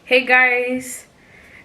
Hey guys,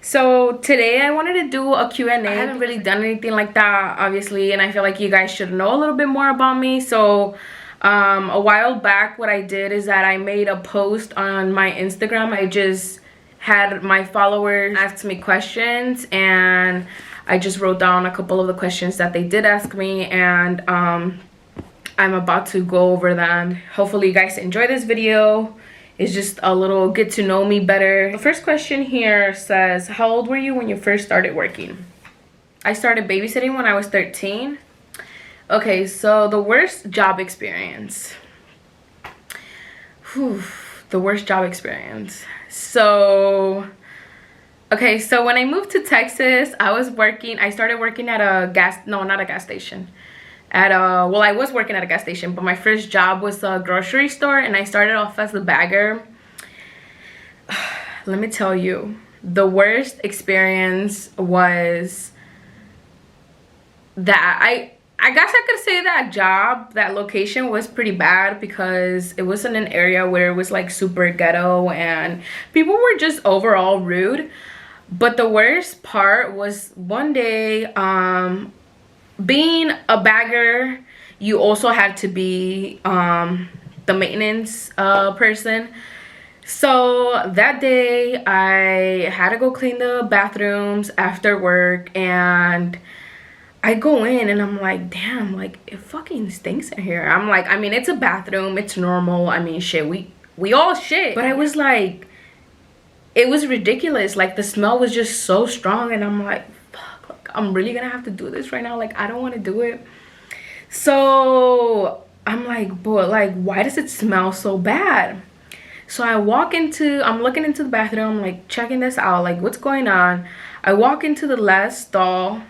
so today I wanted to do a Q&A. I haven't really done anything like that, obviously, and I feel like you guys should know a little bit more about me. So a while back, what I did is that I made a post on my Instagram. I just had my followers ask me questions, and I just wrote down a couple of the questions that they did ask me, and I'm about to go over them. Hopefully you guys enjoy this video. It's just a little get to know me better. The first question here says, how old were you when you first started working? I started babysitting when I was 13. Okay, so the worst job experience. Whew, the worst job experience. So, okay, so when I moved to Texas, I started working at not a gas station. Well, I was working at a gas station, but my first job was a grocery store, and I started off as a bagger. Let me tell you, the worst experience was that I guess I could say that location was pretty bad because it was in an area where it was like super ghetto and people were just overall rude. But the worst part was one day, being a bagger, you also had to be the maintenance person. So that day I had to go clean the bathrooms after work, and I go in and I'm like, damn, like it fucking stinks in here. I'm like, I mean, it's a bathroom, it's normal, I mean, shit, we all shit. But I was like, it was ridiculous. Like the smell was just so strong, and I'm like, I'm really gonna have to do this right now. Like, I don't want to do it. So I'm like, but like, why does it smell so bad? So I'm looking into the bathroom, I'm like checking this out, like what's going on. I walk into the last stall.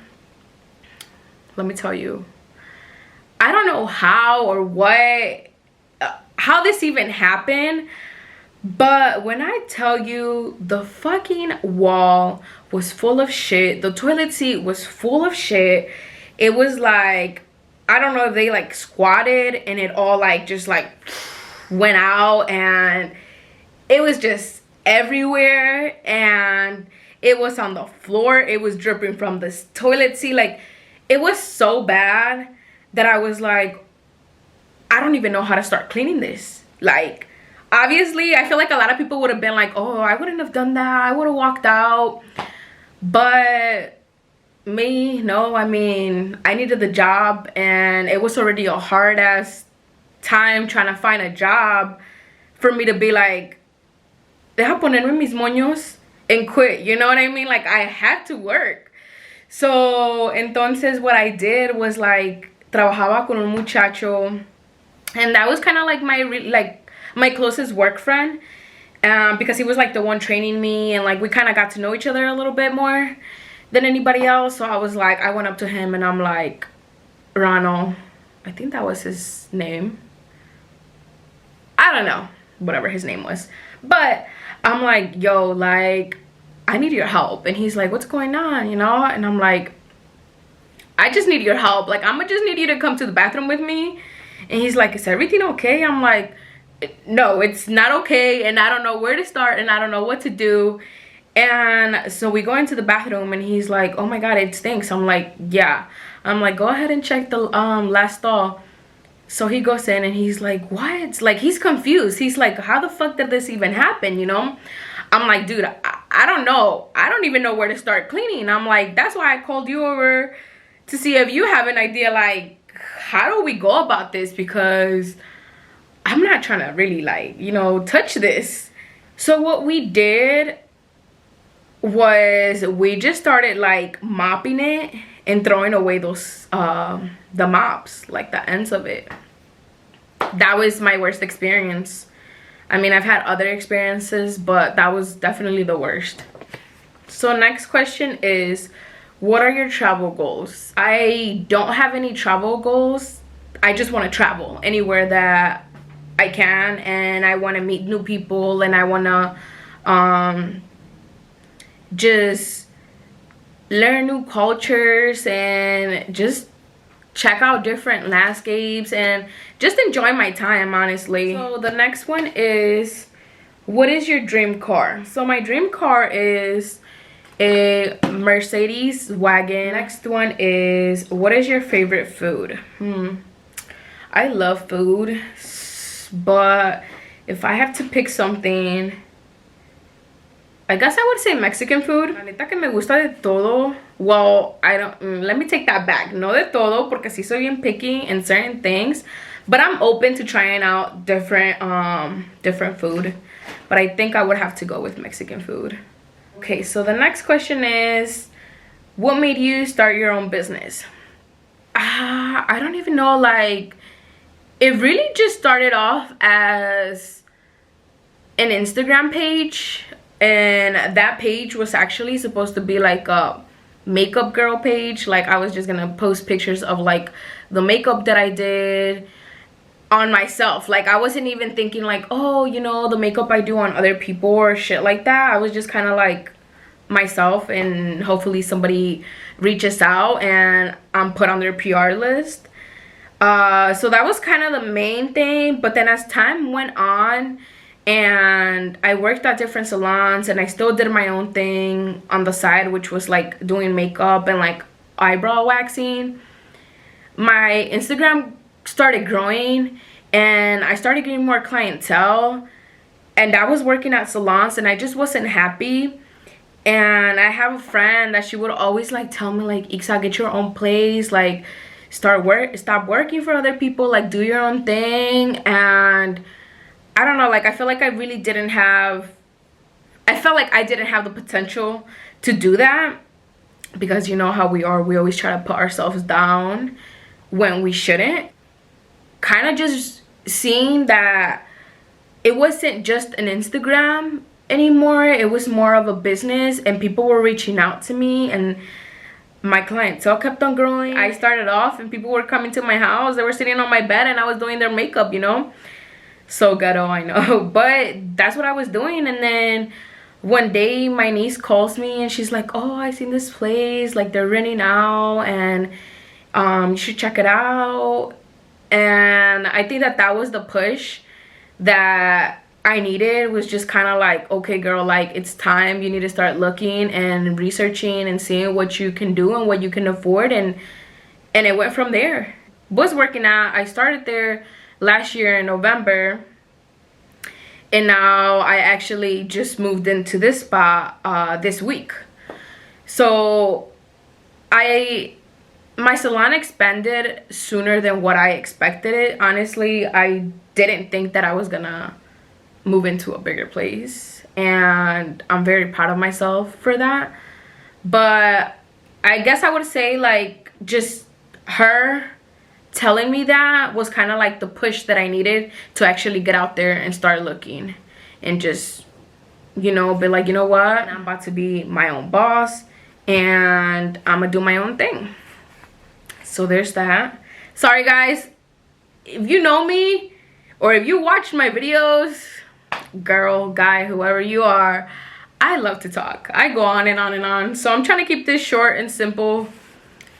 Let me tell you, I don't know how or how this even happened, but when I tell you, the fucking wall was full of shit, the toilet seat was full of shit. It was like, I don't know if they like squatted and it all like just like went out, and it was just everywhere, and it was on the floor. It was dripping from the toilet seat. Like, it was so bad that I was like, I don't even know how to start cleaning this. Like, obviously, I feel like a lot of people would have been like, oh, I wouldn't have done that, I would have walked out. But me, no, I mean, I needed the job, and it was already a hard ass time trying to find a job for me to be like, deja ponerme mis moños and quit, you know what I mean? Like, I had to work. So entonces what I did was like, trabajaba con un muchacho, and that was kind of like my closest work friend, because he was like the one training me, and like we kind of got to know each other a little bit more than anybody else. So I was like, I went up to him and I'm like, Ronald, I think that was his name, I don't know, whatever his name was, but I'm like, yo, like, I need your help. And he's like, what's going on, you know? And I'm like, I just need your help. Like, I'm gonna just need you to come to the bathroom with me. And he's like, is everything okay? I'm like, no, it's not okay, and I don't know where to start, and I don't know what to do. And so we go into the bathroom, and he's like, oh my god, it stinks. I'm like, yeah. I'm like, go ahead and check the last stall. So he goes in, and he's like, what? Like, he's confused. He's like, how the fuck did this even happen, you know? I'm like, dude, I don't know. I don't even know where to start cleaning. I'm like, that's why I called you over to see if you have an idea, like, how do we go about this? Because I'm not trying to really, like, you know, touch this. So what we did was we just started like mopping it and throwing away those the mops, like the ends of it. That was my worst experience. I mean, I've had other experiences, but that was definitely the worst. So next question is, what are your travel goals? I don't have any travel goals. I just want to travel anywhere that I can, and I want to meet new people, and I want to just learn new cultures and just check out different landscapes and just enjoy my time, honestly. So the next one is, What is your dream car? So my dream car is a Mercedes wagon. Next one is, what is your favorite food? I love food, but if I have to pick something, I guess I would say Mexican food. La neta que me gusta de todo. Well, I don't, let me take that back. No de todo, porque sí soy bien picky in certain things, but I'm open to trying out different food. But I think I would have to go with Mexican food. Okay, so the next question is, what made you start your own business? I don't even know, like, it really just started off as an Instagram page, and that page was actually supposed to be like a makeup girl page. Like, I was just gonna post pictures of like the makeup that I did on myself. Like, I wasn't even thinking like, oh, you know, the makeup I do on other people or shit like that. I was just kind of like myself, and hopefully somebody reaches out and I'm put on their PR list. So that was kind of the main thing. But then as time went on and I worked at different salons, and I still did my own thing on the side, which was like doing makeup and like eyebrow waxing, my Instagram started growing and I started getting more clientele, and I was working at salons and I just wasn't happy. And I have a friend that she would always like tell me like, Ixa, get your own place, like stop working for other people, like do your own thing. And I don't know, like I feel like I didn't have the potential to do that, because you know how we always try to put ourselves down when we shouldn't. Kind of just seeing that it wasn't just an Instagram anymore, it was more of a business, and people were reaching out to me and my clientele kept on growing. I started off and people were coming to my house, they were sitting on my bed and I was doing their makeup, you know. So ghetto, I know, but that's what I was doing. And then one day my niece calls me and she's like, oh, I seen this place, like they're renting out, and you should check it out. And I think that was the push that I needed, was just kind of like, okay girl, like it's time, you need to start looking and researching and seeing what you can do and what you can afford. And it went from there. Was working out, I started there last year in November, and now I actually just moved into this spot this week. So my salon expanded sooner than what I expected it. Honestly, I didn't think that I was gonna move into a bigger place, and I'm very proud of myself for that. But I guess I would say like just her telling me that was kind of like the push that I needed to actually get out there and start looking and just, you know, be like, you know what, I'm about to be my own boss and I'm gonna do my own thing. So there's that. Sorry guys, if you know me or if you watch my videos, girl, guy, whoever you are, I love to talk. I go on and on and on. So I'm trying to keep this short and simple,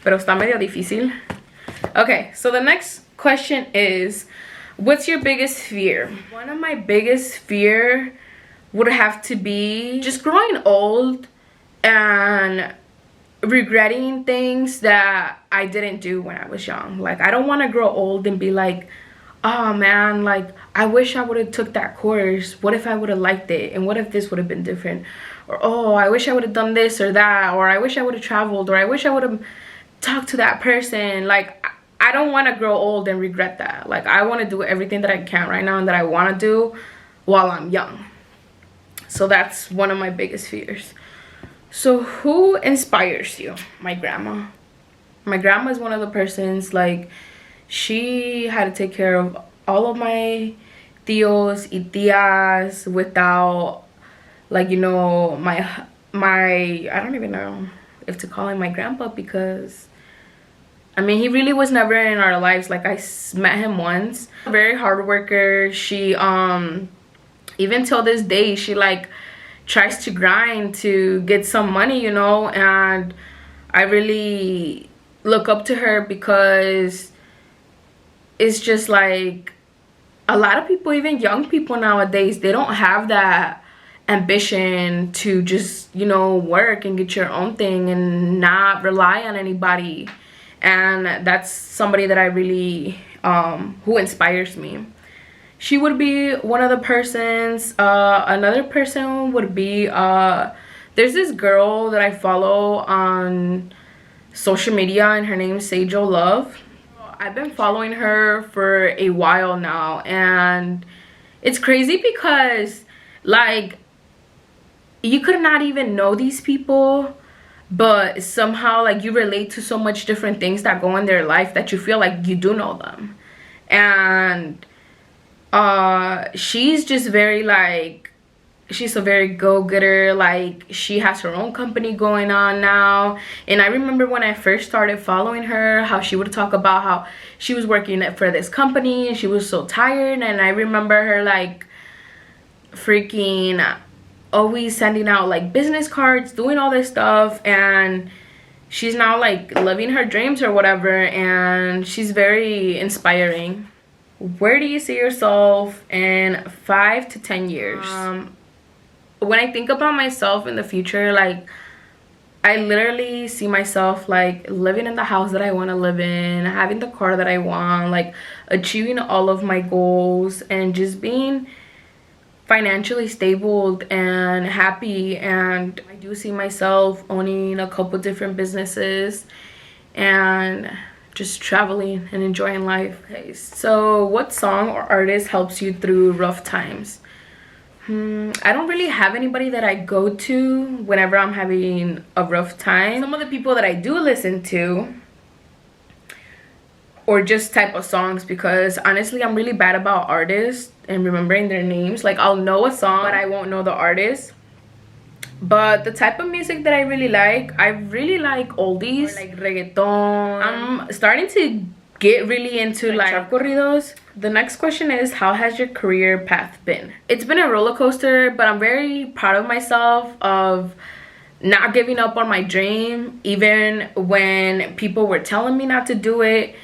pero está medio difícil. Okay, so the next question is, what's your biggest fear? One of my biggest fear would have to be just growing old and regretting things that I didn't do when I was young. Like, I don't want to grow old and be like, oh man, like I wish I would have took that course. What if I would have liked it? And what if this would have been different? Or, oh, I wish I would have done this or that. Or I wish I would have traveled. Or I wish I would have talked to that person. Like, I don't want to grow old and regret that. Like, I want to do everything that I can right now and that I want to do while I'm young. So that's one of my biggest fears. So who inspires you? My grandma. My grandma is one of the persons, like, she had to take care of all of my tios y tias without, like, you know, my I don't even know if to call him my grandpa, because I mean, he really was never in our lives. Like, I met him once. Very hard worker. She even till this day, she like tries to grind to get some money, you know. And I really look up to her, because it's just like a lot of people, even young people nowadays, they don't have that ambition to just, you know, work and get your own thing and not rely on anybody. And that's somebody that I really who inspires me. She would be one of the persons. Another person would be there's this girl that I follow on social media, and her name is Sajo Love. I've been following her for a while now, and it's crazy because, like, you could not even know these people, but somehow, like, you relate to so much different things that go in their life that you feel like you do know them. And she's just very, like, she's a very go-getter. Like, she has her own company going on now. And I remember when I first started following her, how she would talk about how she was working for this company and she was so tired. And I remember her, like, freaking always sending out, like, business cards, doing all this stuff. And she's now, like, living her dreams or whatever, and she's very inspiring. Where do you see yourself in 5 to 10 years? When I think about myself in the future, like, I literally see myself, like, living in the house that I want to live in, having the car that I want, like, achieving all of my goals, and just being financially stable and happy. And I do see myself owning a couple different businesses and just traveling and enjoying life. Okay, so what song or artist helps you through rough times? I don't really have anybody that I go to whenever I'm having a rough time. Some of the people that I do listen to, or just type of songs, because honestly I'm really bad about artists and remembering their names. Like, I'll know a song but I won't know the artist. But the type of music that I really like oldies, or like reggaeton. I'm starting to get really into like trap corridos. The next question is, how has your career path been? It's been a roller coaster, but I'm very proud of myself of not giving up on my dream, even when people were telling me not to do it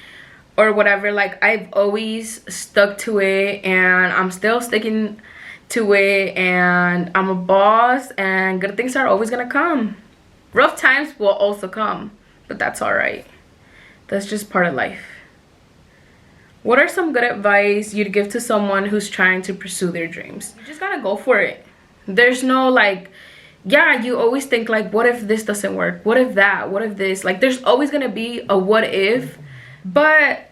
or whatever. Like, I've always stuck to it, and I'm still sticking to it, and I'm a boss, and good things are always gonna come. Rough times will also come, but that's all right. That's just part of life. What are some good advice you'd give to someone who's trying to pursue their dreams? You just gotta go for it. There's no, like, yeah, you always think, like, what if this doesn't work? What if that? What if this? Like, there's always gonna be a what if, but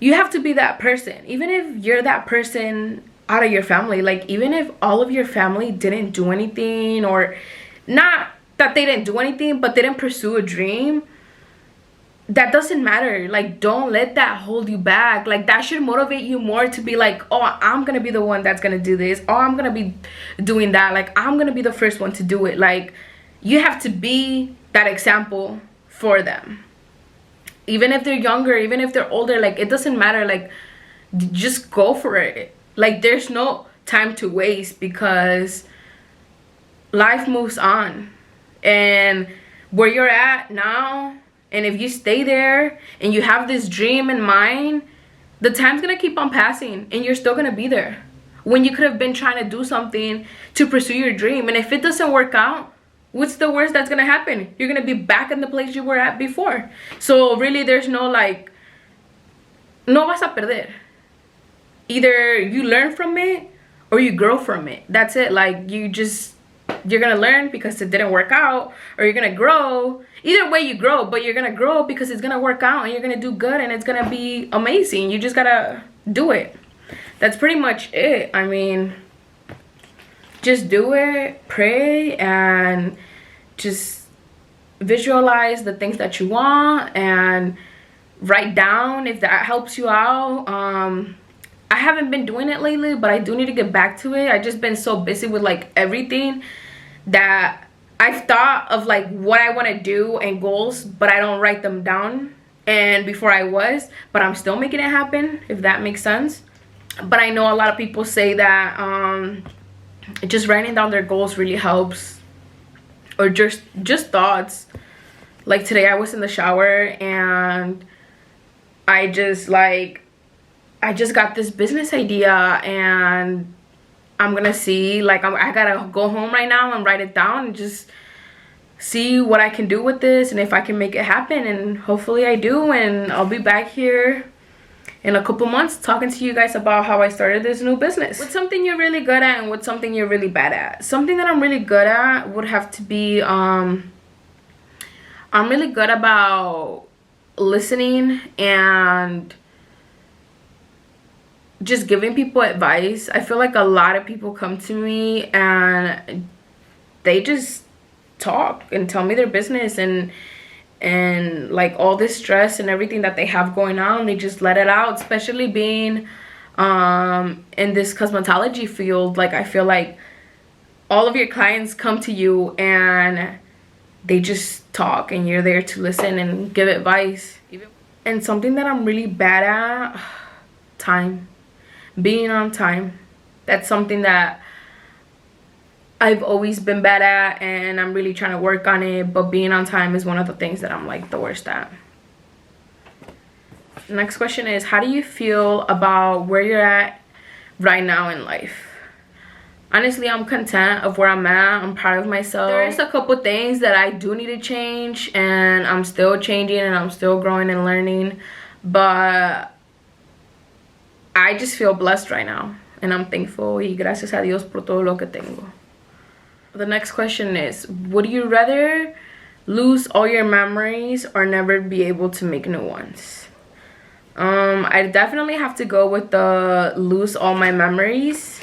you have to be that person. Even if you're that person out of your family, like, even if all of your family didn't do anything, or not that they didn't do anything, but they didn't pursue a dream, that doesn't matter. Like, don't let that hold you back. Like, that should motivate you more to be like, oh, I'm gonna be the one that's gonna do this, oh, I'm gonna be doing that, like, I'm gonna be the first one to do it. Like, you have to be that example for them, even if they're younger, even if they're older. Like, it doesn't matter. Like, just go for it. Like, there's no time to waste, because life moves on. And where you're at now, and if you stay there and you have this dream in mind, the time's gonna keep on passing and you're still gonna be there when you could have been trying to do something to pursue your dream. And if it doesn't work out, what's the worst that's gonna happen? You're gonna be back in the place you were at before. So really, there's no, like, no vas a perder. Either you learn from it or you grow from it. That's it. Like, you're gonna learn because it didn't work out, or you're gonna grow. Either way you grow, but you're gonna grow because it's gonna work out and you're gonna do good and it's gonna be amazing. You just gotta do it. That's pretty much it. I mean, just do it, pray, and just visualize the things that you want and write down if that helps you out. I haven't been doing it lately, but I do need to get back to it. I've just been so busy with, like, everything that I've thought of, like, what I want to do and goals, but I don't write them down. And before I was, but I'm still making it happen, if that makes sense. But I know a lot of people say that just writing down their goals really helps, or just thoughts. Like, today I was in the shower and I just, like, I just got this business idea and I'm gonna see, like, I gotta go home right now and write it down and just see what I can do with this and if I can make it happen, and hopefully I do, and I'll be back here in a couple months talking to you guys about how I started this new business. What's something you're really good at and what's something you're really bad at? Something that I'm really good at would have to be I'm really good about listening and just giving people advice. I feel like a lot of people come to me and they just talk and tell me their business and like all this stress and everything that they have going on, they just let it out, especially being in this cosmetology field. Like, I feel like all of your clients come to you and they just talk and you're there to listen and give advice. And something that I'm really bad at, time. Being on time. That's something that I've always been bad at and I'm really trying to work on it, but being on time is one of the things that I'm like the worst at. Next question is, how do you feel about where you're at right now in life? Honestly, I'm content of where I'm at. I'm proud of myself. There's a couple things that I do need to change, and I'm still changing and I'm still growing and learning, but I just feel blessed right now and I'm thankful, y gracias a Dios por todo lo que tengo. The next question is, would you rather lose all your memories or never be able to make new ones? I definitely have to go with the lose all my memories,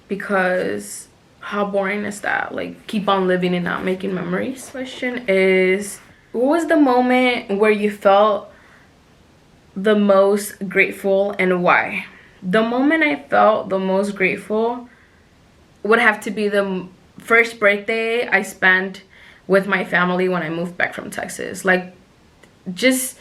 because how boring is that? Like, keep on living and not making memories. Question is, what was the moment where you felt the most grateful and why? The moment I felt the most grateful would have to be the first birthday I spent with my family when I moved back from Texas. Like, just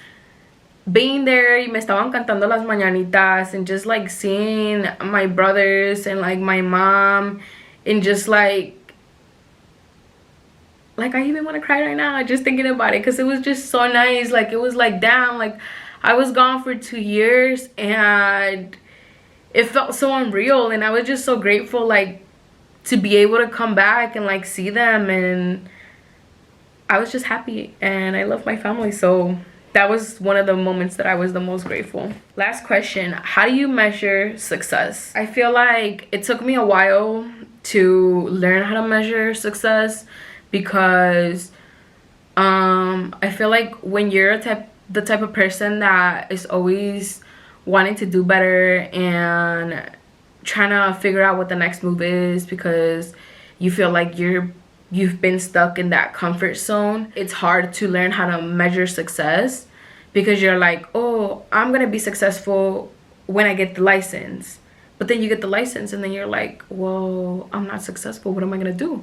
being there, y me estaban cantando las mañanitas, and just like seeing my brothers and like my mom, and just like I even want to cry right now just thinking about it, because it was just so nice. Like, it was like, damn, like I was gone for 2 years and it felt so unreal, and I was just so grateful, like, to be able to come back and like see them, and I was just happy and I love my family. So that was one of the moments that I was the most grateful. Last question, how do you measure success? I feel like it took me a while to learn how to measure success, because I feel like when you're the type of person that is always wanting to do better and trying to figure out what the next move is, because you feel like you've been stuck in that comfort zone, it's hard to learn how to measure success, because you're like, oh, I'm gonna be successful when I get the license. But then you get the license and then you're like, well, I'm not successful, what am I gonna do?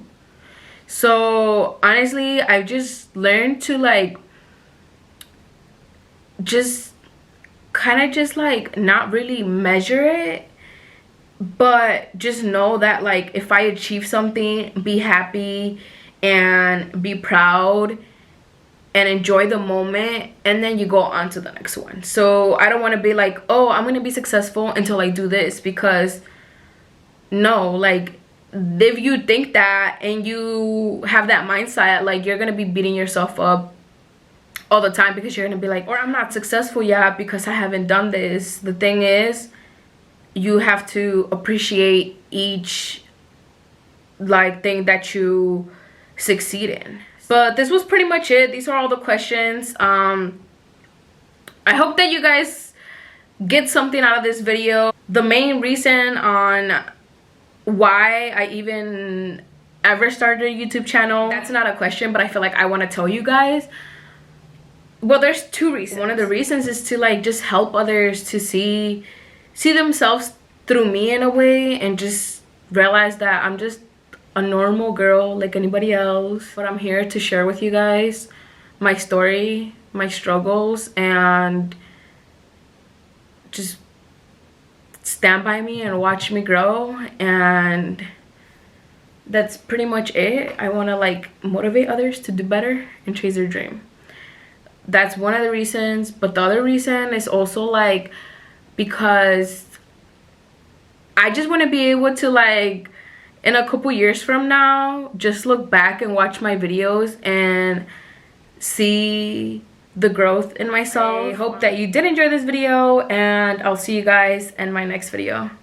So honestly, I've just learned to like just kind of just like not really measure it, but just know that like if I achieve something, be happy and be proud and enjoy the moment, and then you go on to the next one. So I don't want to be like, oh, I'm gonna be successful until I do this, because no, like if you think that and you have that mindset, like you're gonna be beating yourself up all the time, because you're gonna be like, or I'm not successful yet because I haven't done this. The thing is, you have to appreciate each like thing that you succeed in. But this was pretty much it. These are all the questions. I hope that you guys get something out of this video. The main reason on why I even ever started a YouTube channel, that's not a question, but I feel like I want to tell you guys. Well, there's two reasons. One of the reasons is to like just help others to see themselves through me in a way, and just realize that I'm just a normal girl like anybody else, but I'm here to share with you guys my story, my struggles, and just stand by me and watch me grow. And that's pretty much it. I want to like motivate others to do better and chase their dream. That's one of the reasons, but the other reason is also like because I just want to be able to, like, in a couple years from now, just look back and watch my videos and see the growth in myself. I hope that you did enjoy this video, and I'll see you guys in my next video.